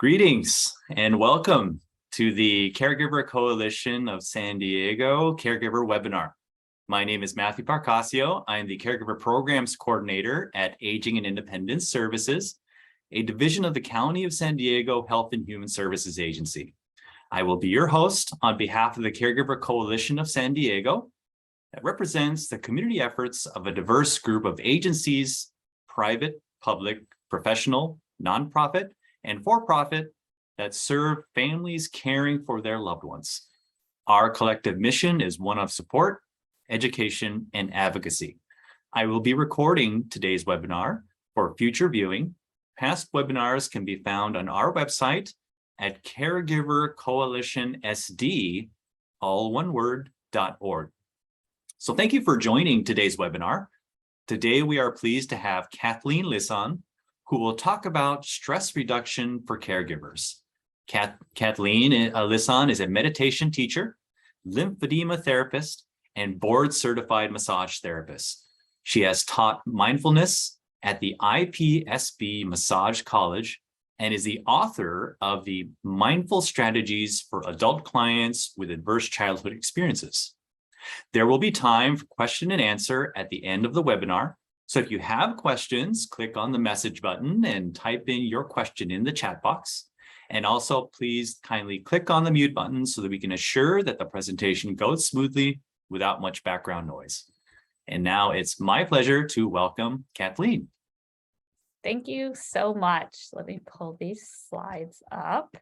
Greetings and welcome to the Caregiver Coalition of San Diego Caregiver Webinar. My name is Matthew Parcasio. I am the Caregiver Programs Coordinator at Aging and Independence Services, a division of the County of San Diego Health and Human Services Agency. I will be your host on behalf of the Caregiver Coalition of San Diego that represents the community efforts of a diverse group of agencies, private, public, professional, nonprofit, and for-profit that serve families caring for their loved ones. Our collective mission is one of support, education, and advocacy. I will be recording today's webinar for future viewing. Past webinars can be found on our website at caregivercoalitionsd, all one word, .org. So thank you for joining today's webinar. Today we are pleased to have Kathleen Lisson, who will talk about stress reduction for caregivers. Kathleen Lisson is a meditation teacher, lymphedema therapist, and board-certified massage therapist. She has taught mindfulness at the IPSB Massage College and is the author of the Mindful Strategies for Adult Clients with Adverse Childhood Experiences. There will be time for question and answer at the end of the webinar. So if you have questions, click on the message button and type in your question in the chat box. And also please kindly click on the mute button so that we can assure that the presentation goes smoothly without much background noise. And now it's my pleasure to welcome Kathleen. Thank you so much. Let me pull these slides up.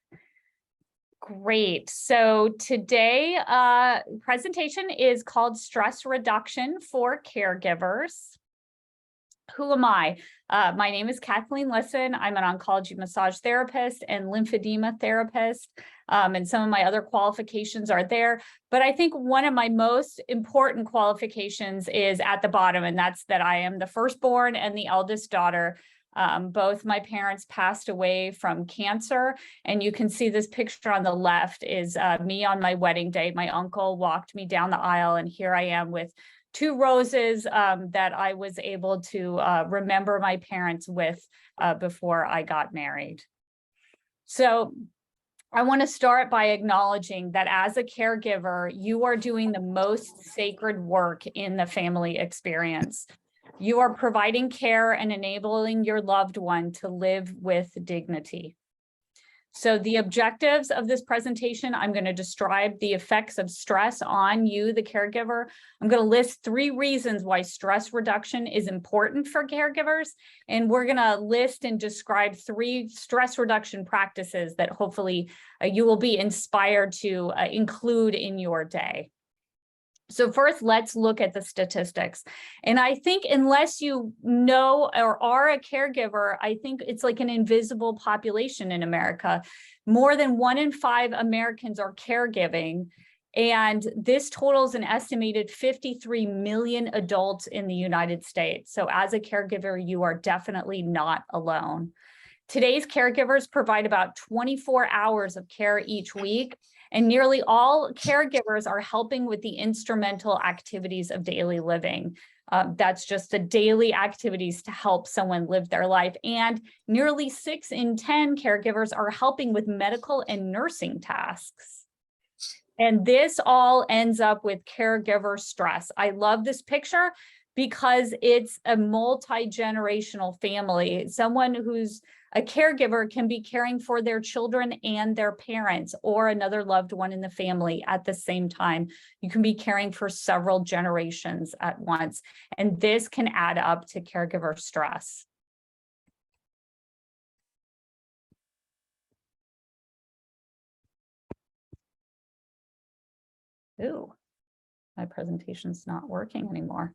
Great. So today presentation is called Stress Reduction for Caregivers. Who am I? My name is Kathleen Lisson. I'm an oncology massage therapist and lymphedema therapist, and some of my other qualifications are there. But I think one of my most important qualifications is at the bottom, and that's that I am the firstborn and the eldest daughter. Both my parents passed away from cancer, and you can see this picture on the left is me on my wedding day. My uncle walked me down the aisle, and here I am with 2 roses that I was able to remember my parents with before I got married. So I want to start by acknowledging that as a caregiver, you are doing the most sacred work in the family experience. You are providing care and enabling your loved one to live with dignity. So the objectives of this presentation, I'm going to describe the effects of stress on you, the caregiver. I'm going to list 3 reasons why stress reduction is important for caregivers. And we're going to list and describe 3 stress reduction practices that hopefully you will be inspired to include in your day. So first, let's look at the statistics. And I think unless you know or are a caregiver, I think it's like an invisible population in America. More than 1 in 5 Americans are caregiving, and this totals an estimated 53 million adults in the United States. So as a caregiver, you are definitely not alone. Today's caregivers provide about 24 hours of care each week, and nearly all caregivers are helping with the instrumental activities of daily living. That's just the daily activities to help someone live their life. And nearly 6 in 10 caregivers are helping with medical and nursing tasks. And this all ends up with caregiver stress. I love this picture because it's a multi-generational family. Someone who's a caregiver can be caring for their children and their parents or another loved one in the family at the same time. You can be caring for several generations at once, and this can add up to caregiver stress. Ooh, my presentation's not working anymore.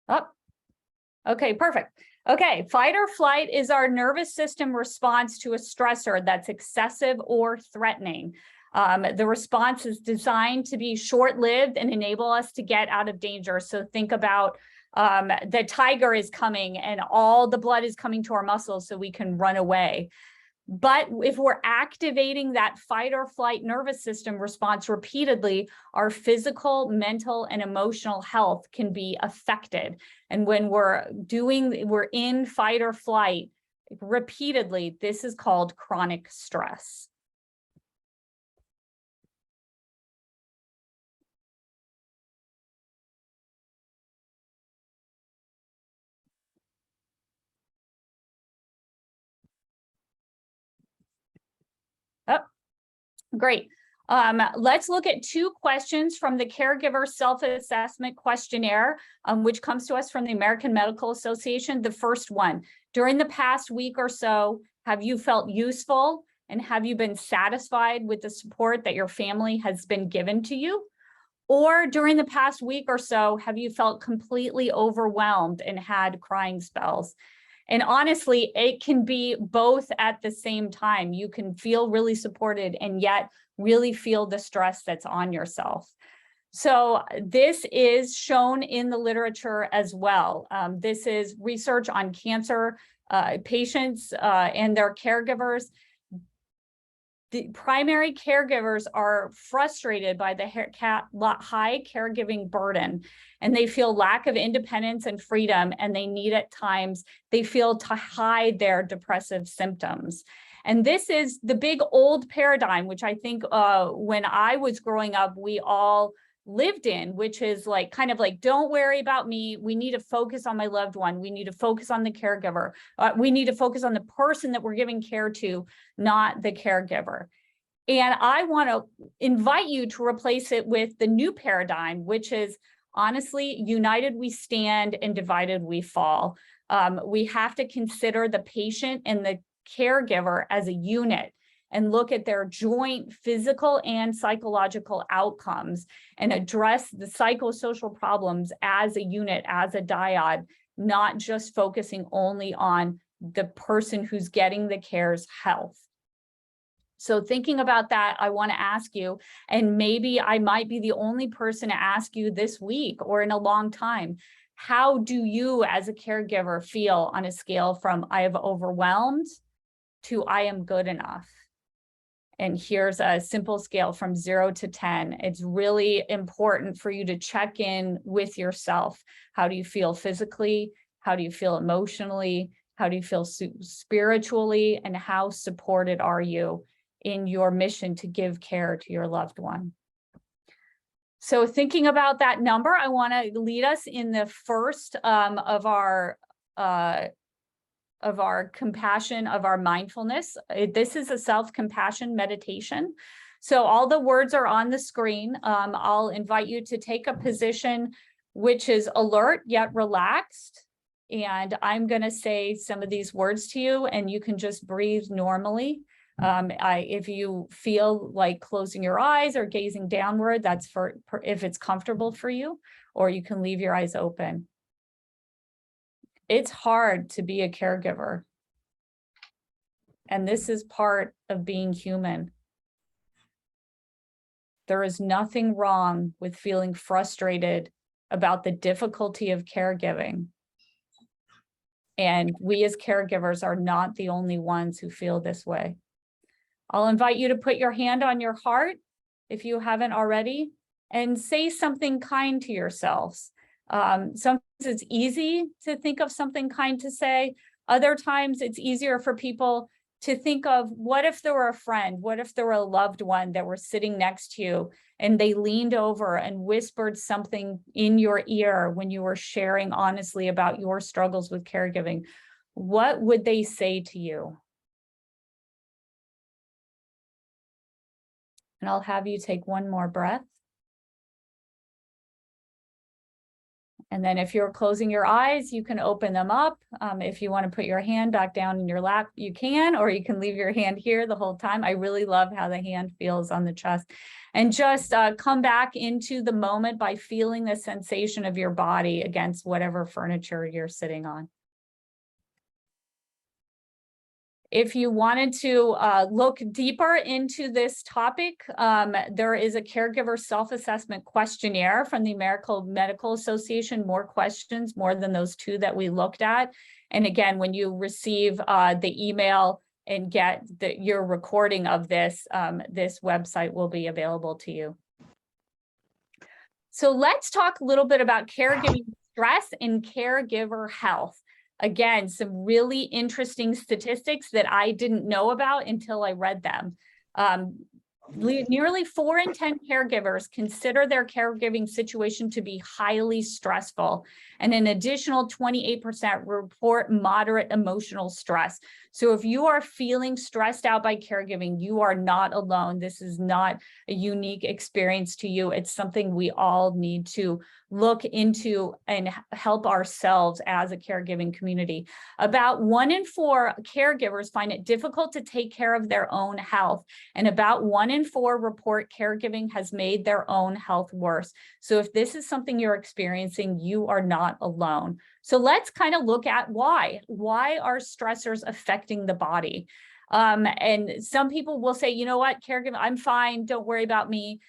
Oh. Okay, perfect. Okay, fight or flight is our nervous system response to a stressor that's excessive or threatening. The response is designed to be short-lived and enable us to get out of danger. So think about the tiger is coming and all the blood is coming to our muscles so we can run away. But if we're activating that fight or flight nervous system response repeatedly, our physical, mental, and emotional health can be affected. And when we're in fight or flight repeatedly, this is called chronic stress. Oh, great. Let's look at 2 questions from the Caregiver Self-Assessment Questionnaire, which comes to us from the American Medical Association. The first one, during the past week or so, have you felt useful and have you been satisfied with the support that your family has been given to you? Or during the past week or so, have you felt completely overwhelmed and had crying spells? And honestly, it can be both at the same time. You can feel really supported and yet really feel the stress that's on yourself. So this is shown in the literature as well. This is research on cancer patients and their caregivers. The primary caregivers are frustrated by the high caregiving burden, and they feel lack of independence and freedom, and they need at times, they feel to hide their depressive symptoms. And this is the big old paradigm, which I think when I was growing up, we all lived in, which is like kind of like, don't worry about me. We need to focus on my loved one. We need to focus on the caregiver. We need to focus on the person that we're giving care to, not the caregiver. And I want to invite you to replace it with the new paradigm, which is honestly, united we stand and divided we fall. We have to consider the patient and the caregiver as a unit and look at their joint physical and psychological outcomes and address the psychosocial problems as a unit, as a dyad, not just focusing only on the person who's getting the care's health. So thinking about that, I want to ask you, and maybe I might be the only person to ask you this week or in a long time, how do you as a caregiver feel on a scale from I have overwhelmed to I am good enough? And here's a simple scale from 0 to 10. It's really important for you to check in with yourself. How do you feel physically? How do you feel emotionally? How do you feel spiritually? And how supported are you in your mission to give care to your loved one? So thinking about that number, I want to lead us in the first of our compassion, of our mindfulness. This is a self-compassion meditation. So all the words are on the screen. I'll invite you to take a position which is alert yet relaxed. And I'm going to say some of these words to you, and you can just breathe normally. If you feel like closing your eyes or gazing downward, that's for if it's comfortable for you, or you can leave your eyes open. It's hard to be a caregiver. And this is part of being human. There is nothing wrong with feeling frustrated about the difficulty of caregiving. And we as caregivers are not the only ones who feel this way. I'll invite you to put your hand on your heart if you haven't already, and say something kind to yourselves. Sometimes it's easy to think of something kind to say. Other times it's easier for people to think of, what if there were a friend? What if there were a loved one that were sitting next to you and they leaned over and whispered something in your ear when you were sharing honestly about your struggles with caregiving? What would they say to you? And I'll have you take one more breath. And then if you're closing your eyes, you can open them up. If you want to put your hand back down in your lap, you can, or you can leave your hand here the whole time. I really love how the hand feels on the chest. And just come back into the moment by feeling the sensation of your body against whatever furniture you're sitting on. If you wanted to look deeper into this topic, there is a caregiver self-assessment questionnaire from the American Medical Association, more questions, more than those 2 that we looked at. And again, when you receive the email, and get your recording of this, this website will be available to you. So let's talk a little bit about caregiving stress and caregiver health. Again, some really interesting statistics that I didn't know about until I read them. Nearly 4 in 10 caregivers consider their caregiving situation to be highly stressful, and an additional 28% report moderate emotional stress. So if you are feeling stressed out by caregiving, you are not alone. This is not a unique experience to you. It's something we all need to look into and help ourselves as a caregiving community. About 1 in 4 caregivers find it difficult to take care of their own health, and about 1 in 4 report caregiving has made their own health worse. So if this is something you're experiencing, you are not alone. So let's kind of look at why are stressors affecting the body? And some people will say, you know what, caregiving, I'm fine, don't worry about me.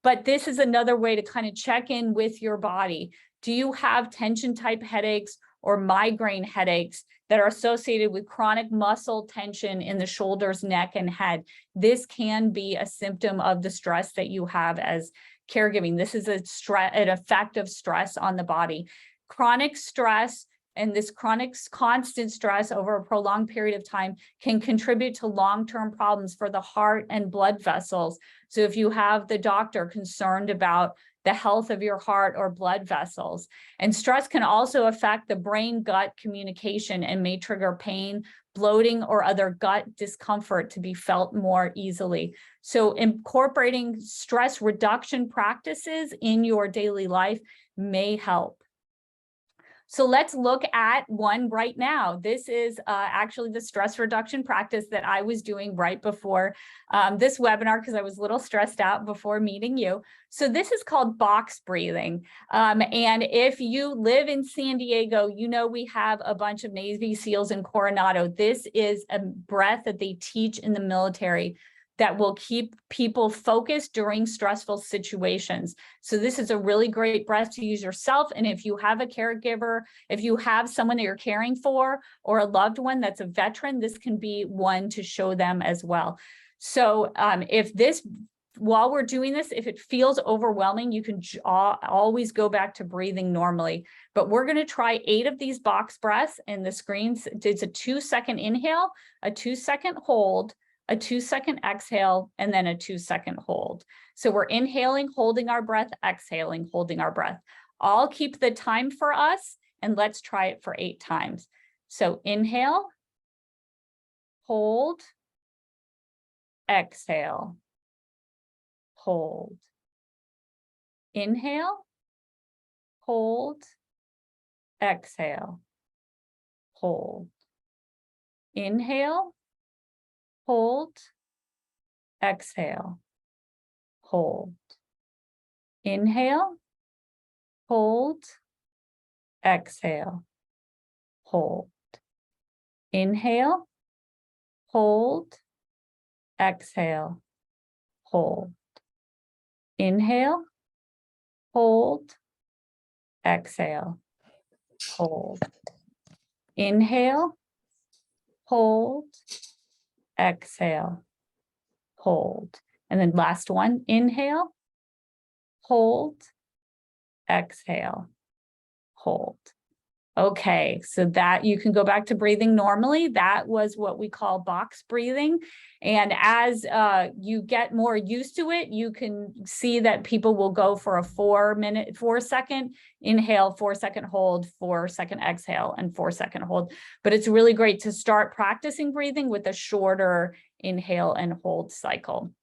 But this is another way to kind of check in with your body. Do you have tension type headaches or migraine headaches that are associated with chronic muscle tension in the shoulders, neck, and head? This can be a symptom of the stress that you have as caregiving. This is an effect of stress on the body. Chronic stress and this chronic constant stress over a prolonged period of time can contribute to long-term problems for the heart and blood vessels. So if you have the doctor concerned about the health of your heart or blood vessels, and stress can also affect the brain-gut communication and may trigger pain, bloating, or other gut discomfort to be felt more easily. So incorporating stress reduction practices in your daily life may help. So let's look at one right now. This is actually the stress reduction practice that I was doing right before this webinar, because I was a little stressed out before meeting you. So this is called box breathing. And if you live in San Diego, you know we have a bunch of Navy SEALs in Coronado. This is a breath that they teach in the military that will keep people focused during stressful situations. So this is a really great breath to use yourself. And if you have a caregiver, if you have someone that you're caring for or a loved one that's a veteran, this can be one to show them as well. So while we're doing this, if it feels overwhelming, you can always go back to breathing normally. But we're going to try 8 of these box breaths, and the screens, it's a 2-second inhale, a 2-second hold, a 2-second exhale, and then a 2-second hold. So we're inhaling, holding our breath, exhaling, holding our breath. I'll keep the time for us, and let's try it for 8 times. So inhale, hold, exhale, hold. Inhale, hold, exhale, hold. Inhale, hold, exhale, hold. Inhale, hold, exhale, hold. Inhale, hold, exhale, hold. Inhale, hold, exhale, hold. Inhale, hold, exhale, hold. And then last one, inhale, hold, exhale, hold. Okay, so that you can go back to breathing normally. That was what we call box breathing. And as you get more used to it, you can see that people will go for a 4-second inhale, 4-second hold, 4-second exhale, and 4-second hold. But it's really great to start practicing breathing with a shorter inhale and hold cycle.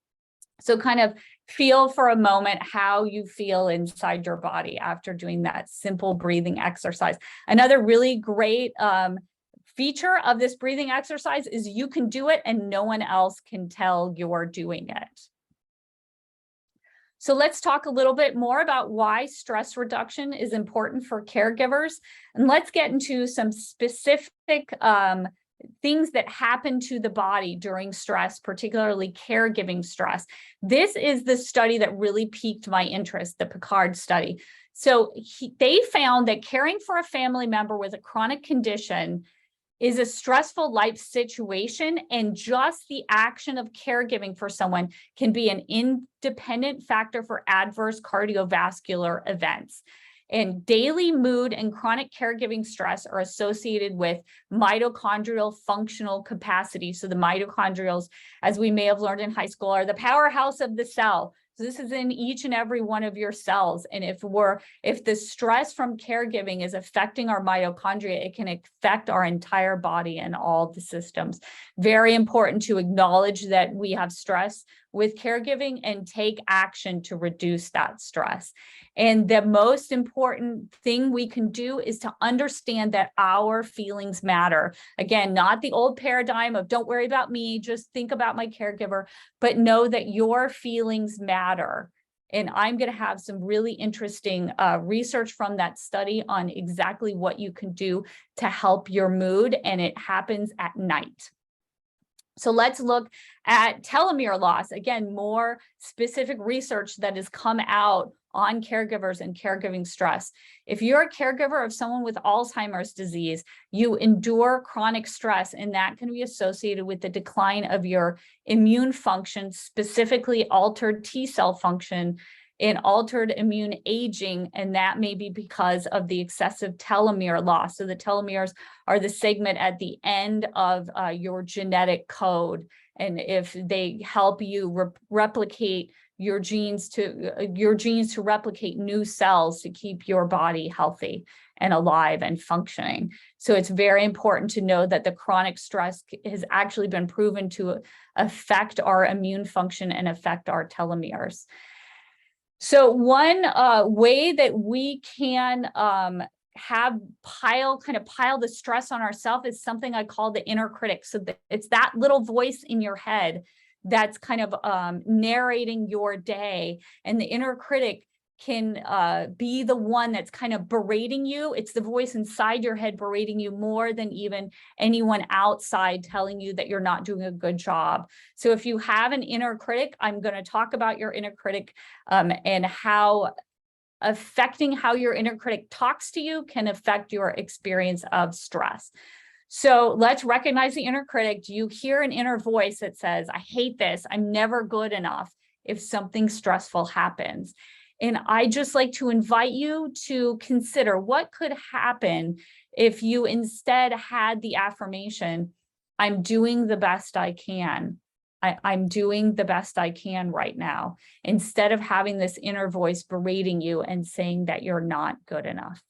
So kind of feel for a moment how you feel inside your body after doing that simple breathing exercise. Another really great feature of this breathing exercise is you can do it and no one else can tell you're doing it. So let's talk a little bit more about why stress reduction is important for caregivers. And let's get into some specific things that happen to the body during stress, particularly caregiving stress. This is the study that really piqued my interest, the Picard study. So they found that caring for a family member with a chronic condition is a stressful life situation, and just the action of caregiving for someone can be an independent factor for adverse cardiovascular events. And daily mood and chronic caregiving stress are associated with mitochondrial functional capacity. So the mitochondrials, as we may have learned in high school, are the powerhouse of the cell. So this is in each and every one of your cells. And if the stress from caregiving is affecting our mitochondria, it can affect our entire body and all the systems. Very important to acknowledge that we have stress with caregiving and take action to reduce that stress. And the most important thing we can do is to understand that our feelings matter. Again, not the old paradigm of don't worry about me, just think about my caregiver, but know that your feelings matter. And I'm going to have some really interesting research from that study on exactly what you can do to help your mood, and it happens at night. So let's look at telomere loss. Again, more specific research that has come out on caregivers and caregiving stress. If you're a caregiver of someone with Alzheimer's disease, you endure chronic stress, and that can be associated with the decline of your immune function, specifically altered T cell function and altered immune aging, and that may be because of the excessive telomere loss. So the telomeres are the segment at the end of your genetic code, and if they help you replicate your genes to replicate new cells to keep your body healthy and alive and functioning. So it's very important to know that the chronic stress has actually been proven to affect our immune function and affect our telomeres. So one way that we can pile the stress on ourselves is something I call the inner critic. So it's that little voice in your head that's kind of narrating your day, and the inner critic can be the one that's kind of berating you. It's the voice inside your head berating you more than even anyone outside telling you that you're not doing a good job. So if you have an inner critic, I'm going to talk about your inner critic and how affecting how your inner critic talks to you can affect your experience of stress. So let's recognize the inner critic. Do you hear an inner voice that says, I hate this, I'm never good enough if something stressful happens? And I just like to invite you to consider what could happen if you instead had the affirmation, I'm doing the best I can. I'm doing the best I can right now, instead of having this inner voice berating you and saying that you're not good enough.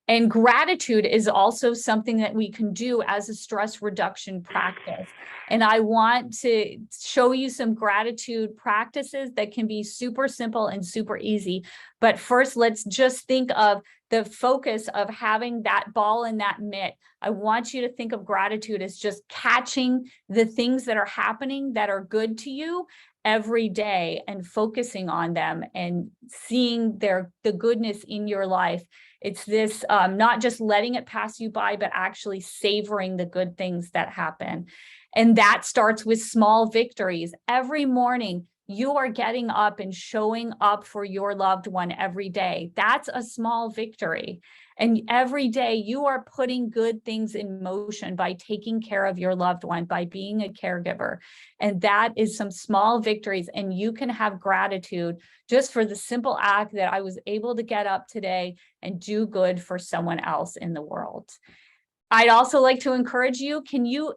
And gratitude is also something that we can do as a stress reduction practice. And I want to show you some gratitude practices that can be super simple and super easy. But first, let's just think of the focus of having that ball in that mitt. I want you to think of gratitude as just catching the things that are happening that are good to you every day and focusing on them and seeing the goodness in your life. It's this not just letting it pass you by, but actually savoring the good things that happen. And that starts with small victories. Every morning, you are getting up and showing up for your loved one every day. That's a small victory. And every day you are putting good things in motion by taking care of your loved one, by being a caregiver. And that is some small victories. And you can have gratitude just for the simple act that I was able to get up today and do good for someone else in the world. I'd also like to encourage you, can you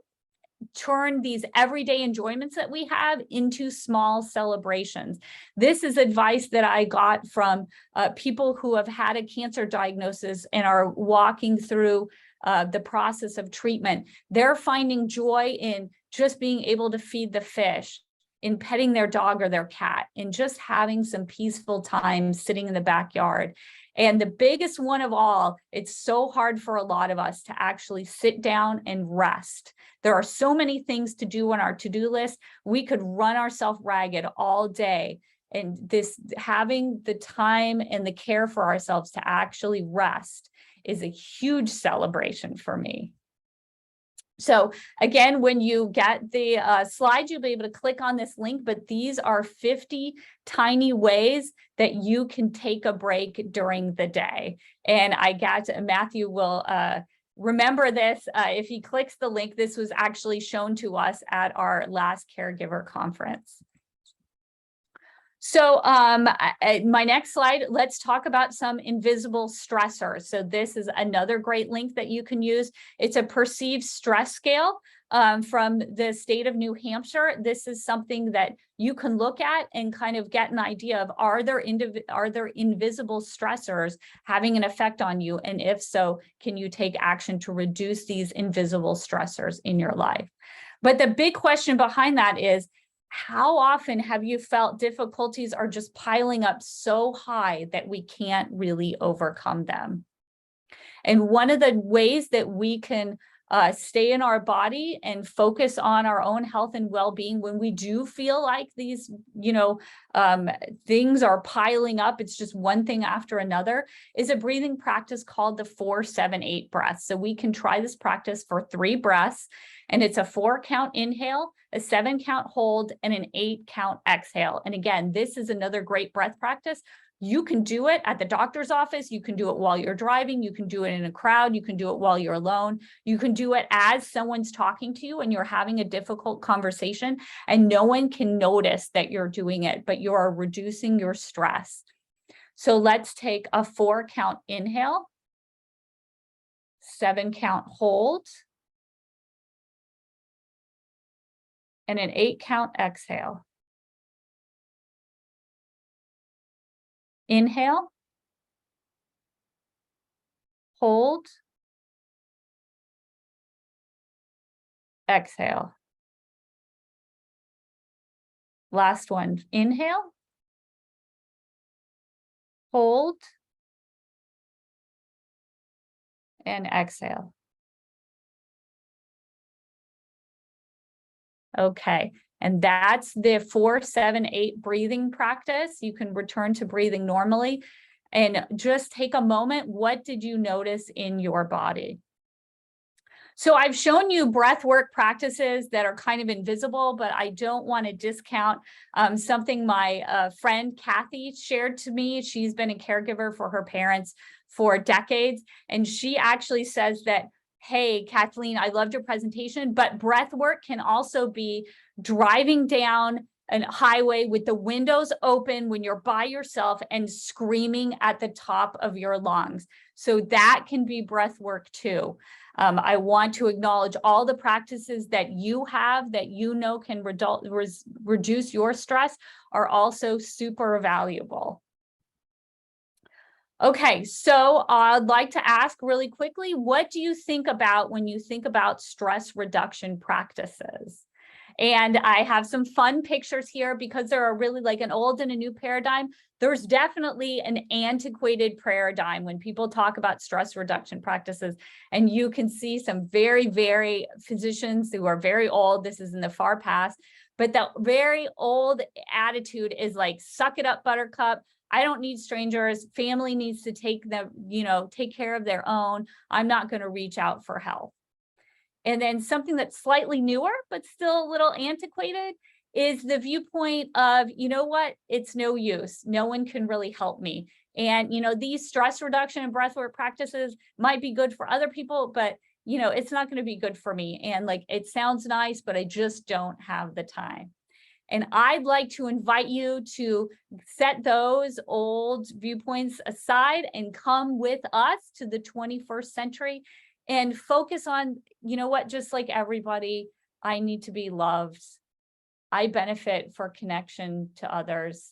turn these everyday enjoyments that we have into small celebrations? This is advice that I got from people who have had a cancer diagnosis and are walking through the process of treatment. They're finding joy in just being able to feed the fish, in petting their dog or their cat, in just having some peaceful time sitting in the backyard. And the biggest one of all, it's so hard for a lot of us to actually sit down and rest. There are so many things to do on our to-do list. We could run ourselves ragged all day. And this having the time and the care for ourselves to actually rest is a huge celebration for me. So again, when you get the slides, you'll be able to click on this link, but these are 50 tiny ways that you can take a break during the day. And Matthew will remember this, if he clicks the link, this was actually shown to us at our last caregiver conference. So my next slide, let's talk about some invisible stressors. So this is another great link that you can use. It's a perceived stress scale from the state of New Hampshire. This is something that you can look at and kind of get an idea of, are there invisible stressors having an effect on you? And if so, can you take action to reduce these invisible stressors in your life? But the big question behind that is, how often have you felt difficulties are just piling up so high that we can't really overcome them? And one of the ways that we can stay in our body and focus on our own health and well-being when we do feel like these, things are piling up, it's just one thing after another, is a breathing practice called the 4-7-8 breath. So we can try this practice for 3 breaths, and it's a 4-count inhale, a 7-count hold, and an 8-count exhale. And again, this is another great breath practice. You can do it at the doctor's office. You can do it while you're driving. You can do it in a crowd. You can do it while you're alone. You can do it as someone's talking to you and you're having a difficult conversation and no one can notice that you're doing it, but you are reducing your stress. So let's take a 4-count inhale, 7-count hold, and an 8-count exhale. Inhale, hold, exhale. Last one, inhale, hold, and exhale. Okay, and that's the 4-7-8 breathing practice. You can return to breathing normally and just take a moment. What did you notice in your body? So I've shown you breath work practices that are kind of invisible, but I don't want to discount something my friend Kathy shared to me. She's been a caregiver for her parents for decades, and she actually says that, hey, Kathleen, I loved your presentation, but breath work can also be driving down a highway with the windows open when you're by yourself and screaming at the top of your lungs. So that can be breath work too. I want to acknowledge all the practices that you have that you know can reduce your stress are also super valuable. Okay, so I'd like to ask really quickly, what do you think about when you think about stress reduction practices? And I have some fun pictures here because there are really like an old and a new paradigm. There's definitely an antiquated paradigm when people talk about stress reduction practices. And you can see some very, very physicians who are very old. This is in the far past. But the very old attitude is like, suck it up, buttercup. I don't need strangers. Family needs to take care of their own. I'm not going to reach out for help. And then something that's slightly newer, but still a little antiquated, is the viewpoint of, you know what, it's no use. No one can really help me. And, these stress reduction and breathwork practices might be good for other people, but, it's not going to be good for me. And like, it sounds nice, but I just don't have the time. And I'd like to invite you to set those old viewpoints aside and come with us to the 21st century and focus on, just like everybody, I need to be loved. I benefit for connection to others.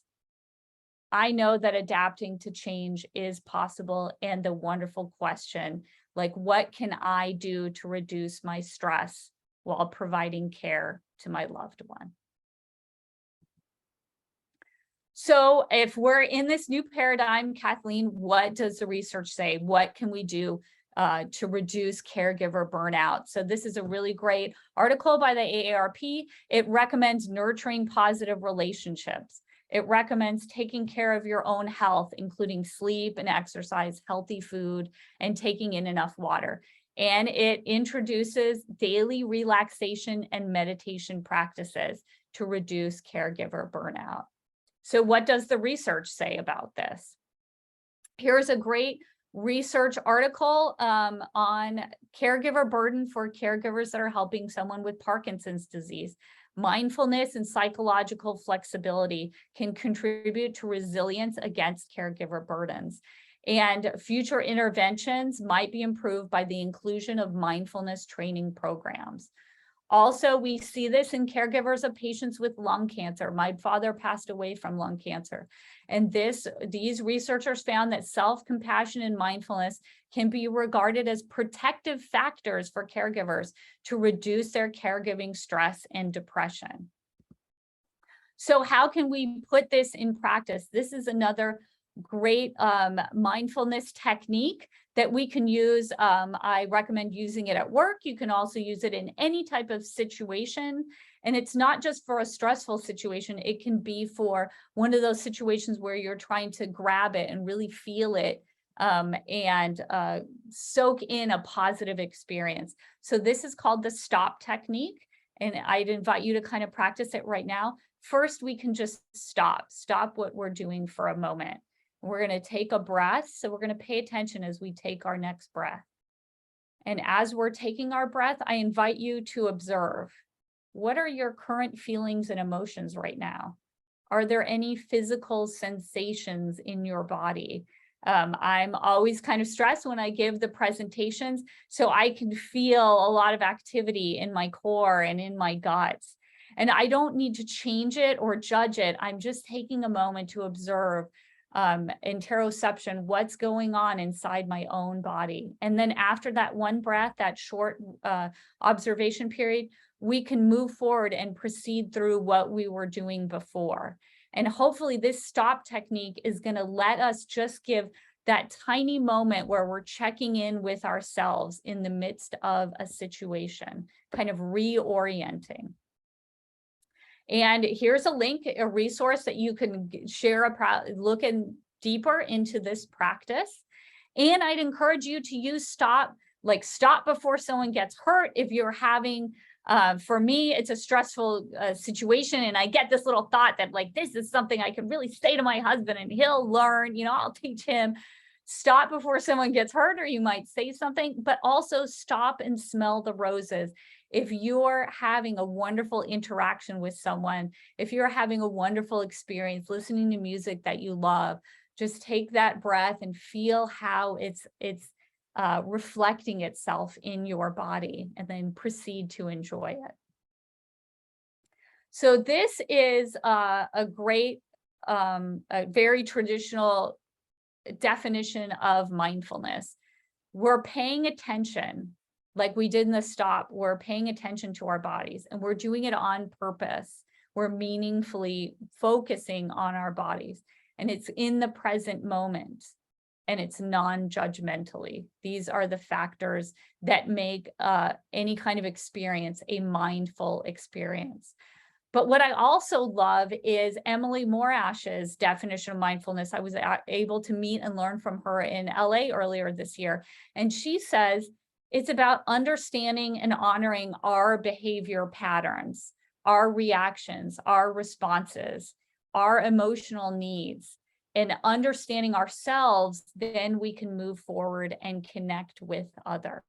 I know that adapting to change is possible. And the wonderful question, like, what can I do to reduce my stress while providing care to my loved one? So if we're in this new paradigm, Kathleen, what does the research say? What can we do to reduce caregiver burnout? So this is a really great article by the AARP. It recommends nurturing positive relationships. It recommends taking care of your own health, including sleep and exercise, healthy food, and taking in enough water. And it introduces daily relaxation and meditation practices to reduce caregiver burnout. So what does the research say about this? Here's a great research article on caregiver burden for caregivers that are helping someone with Parkinson's disease. Mindfulness and psychological flexibility can contribute to resilience against caregiver burdens. And future interventions might be improved by the inclusion of mindfulness training programs. Also, we see this in caregivers of patients with lung cancer. My father passed away from lung cancer. And these researchers found that self-compassion and mindfulness can be regarded as protective factors for caregivers to reduce their caregiving stress and depression. So how can we put this in practice? This is another great mindfulness technique that we can use. I recommend using it at work. You can also use it in any type of situation. And it's not just for a stressful situation. It can be for one of those situations where you're trying to grab it and really feel it and soak in a positive experience. So this is called the stop technique. And I'd invite you to kind of practice it right now. First, we can just stop what we're doing for a moment. We're going to take a breath. So we're going to pay attention as we take our next breath. And as we're taking our breath, I invite you to observe. What are your current feelings and emotions right now? Are there any physical sensations in your body? I'm always kind of stressed when I give the presentations, so I can feel a lot of activity in my core and in my guts. And I don't need to change it or judge it. I'm just taking a moment to observe interoception, what's going on inside my own body. And then after that one breath, that short observation period, we can move forward and proceed through what we were doing before. And hopefully this stop technique is going to let us just give that tiny moment where we're checking in with ourselves in the midst of a situation, kind of reorienting. And here's a link, a resource that you can share, look in deeper into this practice. And I'd encourage you to use stop before someone gets hurt. If you're having, for me, it's a stressful situation and I get this little thought that like, this is something I could really say to my husband and he'll learn, I'll teach him. Stop before someone gets hurt, or you might say something, but also stop and smell the roses. If you're having a wonderful interaction with someone, if you're having a wonderful experience listening to music that you love, just take that breath and feel how it's reflecting itself in your body, and then proceed to enjoy it. So this is a great, a very traditional definition of mindfulness. We're paying attention. Like we did in the stop, we're paying attention to our bodies and we're doing it on purpose. We're meaningfully focusing on our bodies, and it's in the present moment and it's non-judgmentally. These are the factors that make any kind of experience a mindful experience. But what I also love is Emily Morash's definition of mindfulness. I was able to meet and learn from her in LA earlier this year. And she says, it's about understanding and honoring our behavior patterns, our reactions, our responses, our emotional needs, and understanding ourselves, then we can move forward and connect with others.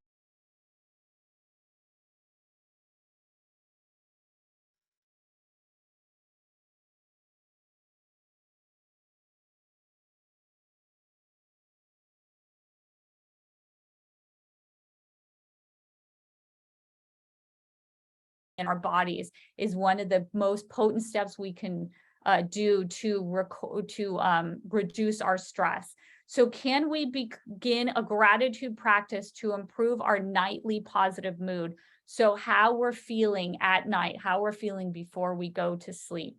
In our bodies is one of the most potent steps we can do to reduce our stress. So can we begin a gratitude practice to improve our nightly positive mood? So how we're feeling at night, how we're feeling before we go to sleep.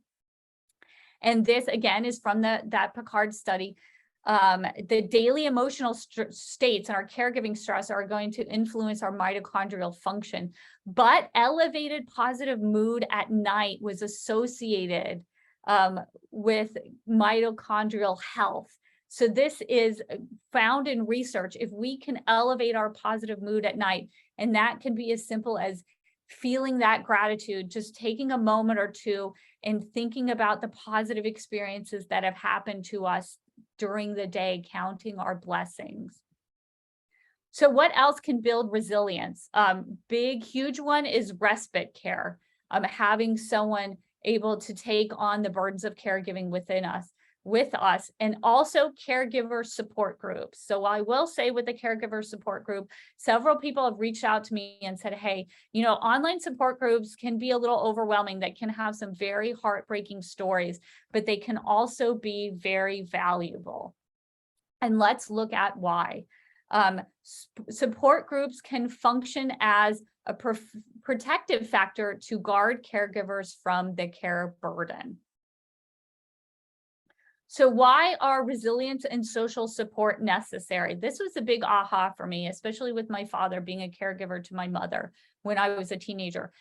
And this again is from that Picard study. The daily emotional states and our caregiving stress are going to influence our mitochondrial function, but elevated positive mood at night was associated with mitochondrial health. So this is found in research. If we can elevate our positive mood at night, and that can be as simple as feeling that gratitude, just taking a moment or two and thinking about the positive experiences that have happened to us during the day, counting our blessings. So what else can build resilience? Big, huge one is respite care. Having someone able to take on the burdens of caregiving with us, and also caregiver support groups. So I will say with the caregiver support group, several people have reached out to me and said, hey, online support groups can be a little overwhelming. That can have some very heartbreaking stories, but they can also be very valuable. And let's look at why. Support groups can function as a protective factor to guard caregivers from the care burden. So why are resilience and social support necessary? This was a big aha for me, especially with my father being a caregiver to my mother when I was a teenager.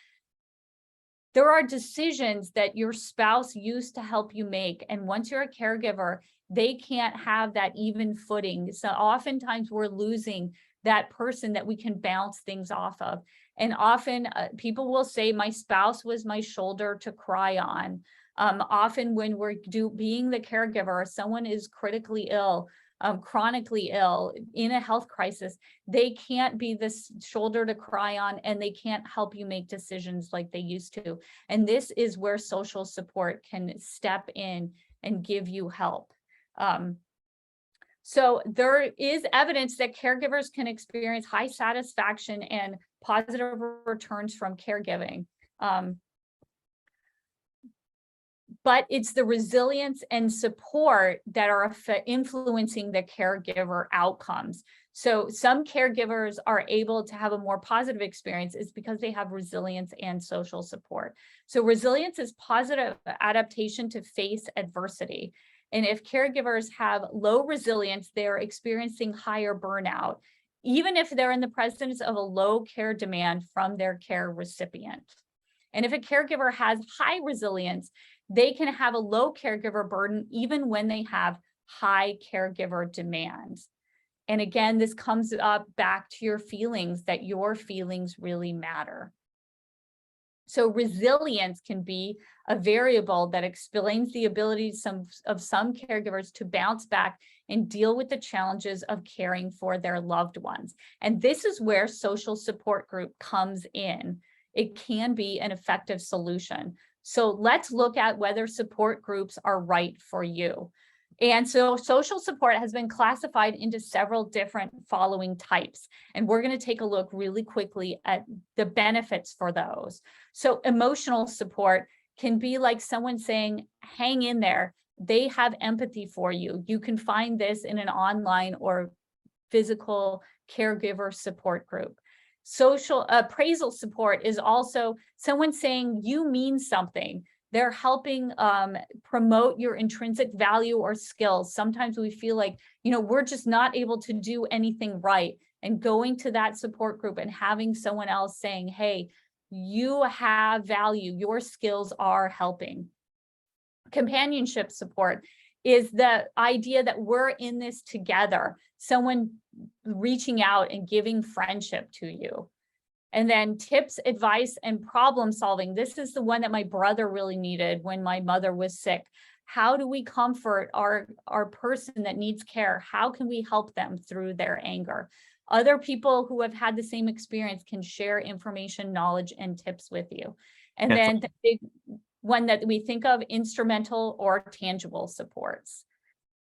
There are decisions that your spouse used to help you make. And once you're a caregiver, they can't have that even footing. So oftentimes we're losing that person that we can bounce things off of. And often people will say, my spouse was my shoulder to cry on. Often when we're being the caregiver, someone is critically ill, chronically ill, in a health crisis, they can't be this shoulder to cry on, and they can't help you make decisions like they used to. And this is where social support can step in and give you help. So there is evidence that caregivers can experience high satisfaction and positive returns from caregiving. But it's the resilience and support that are influencing the caregiver outcomes. So some caregivers are able to have a more positive experience is because they have resilience and social support. So resilience is positive adaptation to face adversity. And if caregivers have low resilience, they're experiencing higher burnout, even if they're in the presence of a low care demand from their care recipient. And if a caregiver has high resilience, they can have a low caregiver burden even when they have high caregiver demands. And again, this comes up back to your feelings, that your feelings really matter. So resilience can be a variable that explains the ability of some caregivers to bounce back and deal with the challenges of caring for their loved ones. And this is where social support group comes in. It can be an effective solution. So let's look at whether support groups are right for you. And so social support has been classified into several different following types. And we're going to take a look really quickly at the benefits for those. So emotional support can be like someone saying, hang in there. They have empathy for you. You can find this in an online or physical caregiver support group. Social appraisal support is also someone saying you mean something. They're helping promote your intrinsic value or skills. Sometimes we feel like, we're just not able to do anything right. And going to that support group and having someone else saying, hey, you have value, your skills are helping. Companionship support is the idea that we're in this together, someone reaching out and giving friendship to you. And then tips, advice, and problem solving. This is the one that my brother really needed when my mother was sick. How do we comfort our person that needs care? How can we help them through their anger? Other people who have had the same experience can share information, knowledge, and tips with you. And then the big one that we think of, instrumental or tangible supports.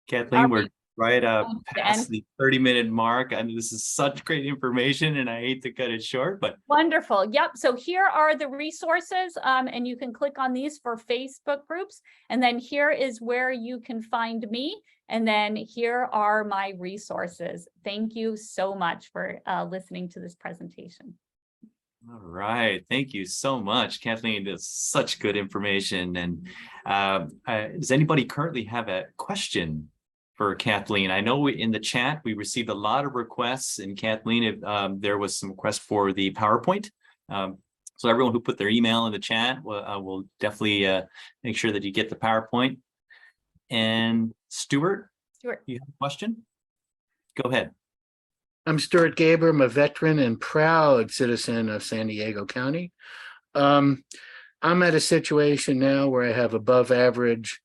Kathleen, we're right up past the 30-minute mark. And this is such great information, and I hate to cut it short, but wonderful. Yep. So here are the resources, and you can click on these for Facebook groups. And then here is where you can find me. And then here are my resources. Thank you so much for listening to this presentation. all right. Thank you so much, Kathleen. That's such good information. And does anybody currently have a question for Kathleen? I know in the chat, we received a lot of requests, and Kathleen, if there was some requests for the PowerPoint. So everyone who put their email in the chat, will definitely make sure that you get the PowerPoint. And Stuart, you have a question? Go ahead. I'm Stuart Gaber. I'm a veteran and proud citizen of San Diego County. I'm at a situation now where I have above average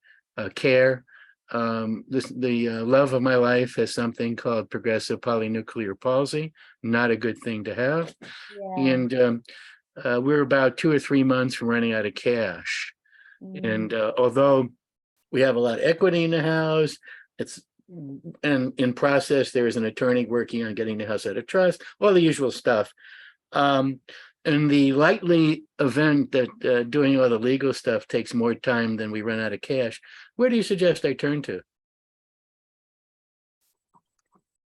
care. The love of my life has something called progressive polynuclear palsy, not a good thing to have. Yeah. And we're about 2 or 3 months from running out of cash. And although we have a lot of equity in the house, and in process, there is an attorney working on getting the house out of trust, all the usual stuff. In the likely event that doing all the legal stuff takes more time than we run out of cash, where do you suggest I turn to?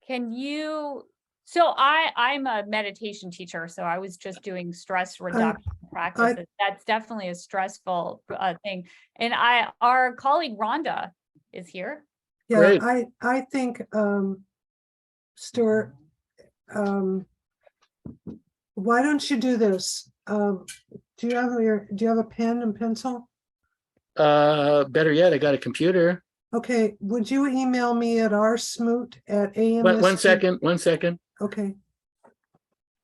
Can you, so I'm a meditation teacher, so I was just doing stress reduction practices. That's definitely a stressful thing. And our colleague Rhonda is here. Yeah, Great. I think, Stuart, why don't you do this? Do you have a pen and pencil? Better yet, I got a computer. Okay, would you email me at rsmoot@ams? One second. Okay,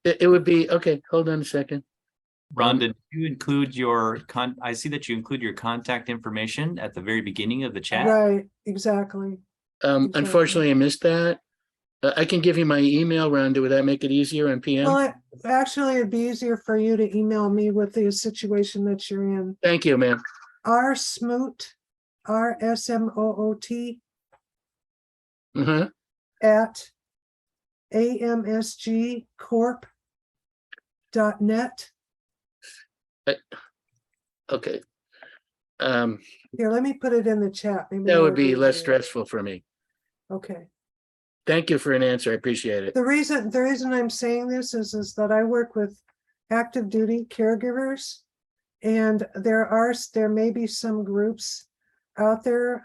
It would be, okay, hold on a second. Rhonda, did you include your I see that you include your contact information at the very beginning of the chat. right, exactly. Unfortunately, I missed that. I can give you my email, Rhonda. Would that make it easier on PM? Well, actually, it'd be easier for you to email me with the situation that you're in. Thank you, ma'am. rsmoot, RSMOOT Uh-huh. at amsgcorp.net. Okay. Here, let me put it in the chat. Maybe That would that'll be less easier. stressful for me. Okay. Thank you for an answer. I appreciate it. The reason I'm saying this is that I work with active duty caregivers. And there may be some groups out there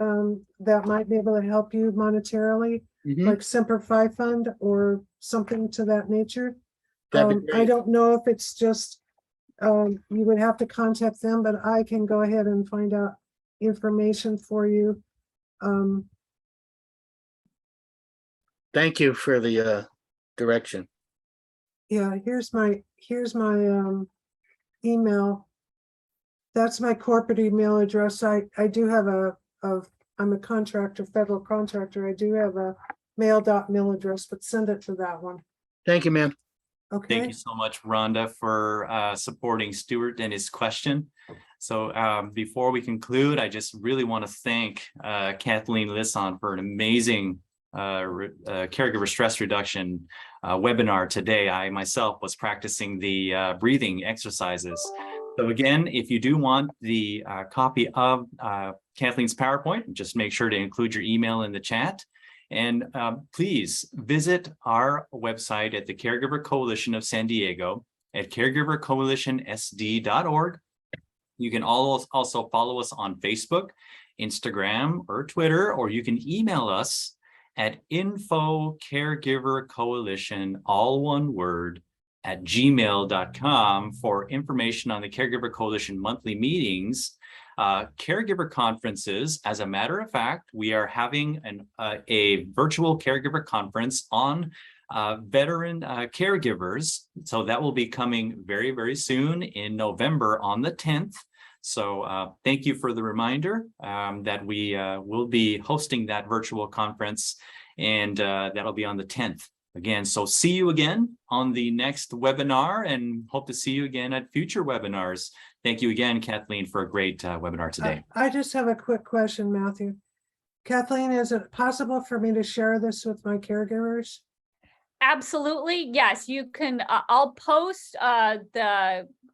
that might be able to help you monetarily, Mhm. like Semper Fi Fund or something to that nature. That'd be I great. don't know if it's just, you would have to contact them, but I can go ahead and find out information for you. Thank you for the direction. Yeah, here's my email. That's my corporate email address. I do have I'm a contractor, federal contractor. I do have a mail address, but send it to that one. Thank you, ma'am. Okay. Thank you so much, Rhonda, for supporting Stuart and his question. So before we conclude, I just really want to thank Kathleen Lisson for an amazing caregiver stress reduction webinar today. I myself was practicing the breathing exercises. So again, if you do want the copy of Kathleen's PowerPoint, just make sure to include your email in the chat. And please visit our website at the Caregiver Coalition of San Diego at caregivercoalitionsd.org. You can also follow us on Facebook, Instagram, or Twitter, or you can email us at info-caregivercoalition, all one word, @gmail.com for information on the Caregiver Coalition monthly meetings, caregiver conferences. As a matter of fact, we are having a virtual caregiver conference on veteran caregivers. So that will be coming very, very soon in November on the 10th. So thank you for the reminder that we will be hosting that virtual conference, and that'll be on the 10th. Again, so see you again on the next webinar and hope to see you again at future webinars. Thank you again, Kathleen, for a great webinar today. I just have a quick question, Matthew. Kathleen, is it possible for me to share this with my caregivers? Absolutely. Yes, you can. I'll post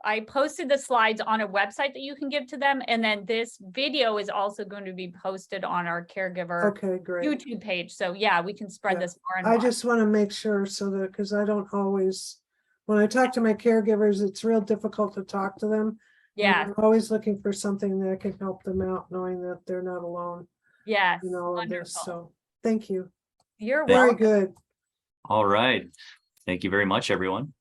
I posted the slides on a website that you can give to them. And then this video is also going to be posted on our caregiver Okay, great. YouTube page. So yeah, we can spread Yeah. this more and I more. just want to make sure so that, because I don't always, when I talk to my caregivers, it's real difficult to talk to them. Yeah. I'm always looking for something that can help them out, knowing that they're not alone Yes. in all of this. Wonderful. So thank you. You're Very welcome. good. All right. Thank you very much, everyone.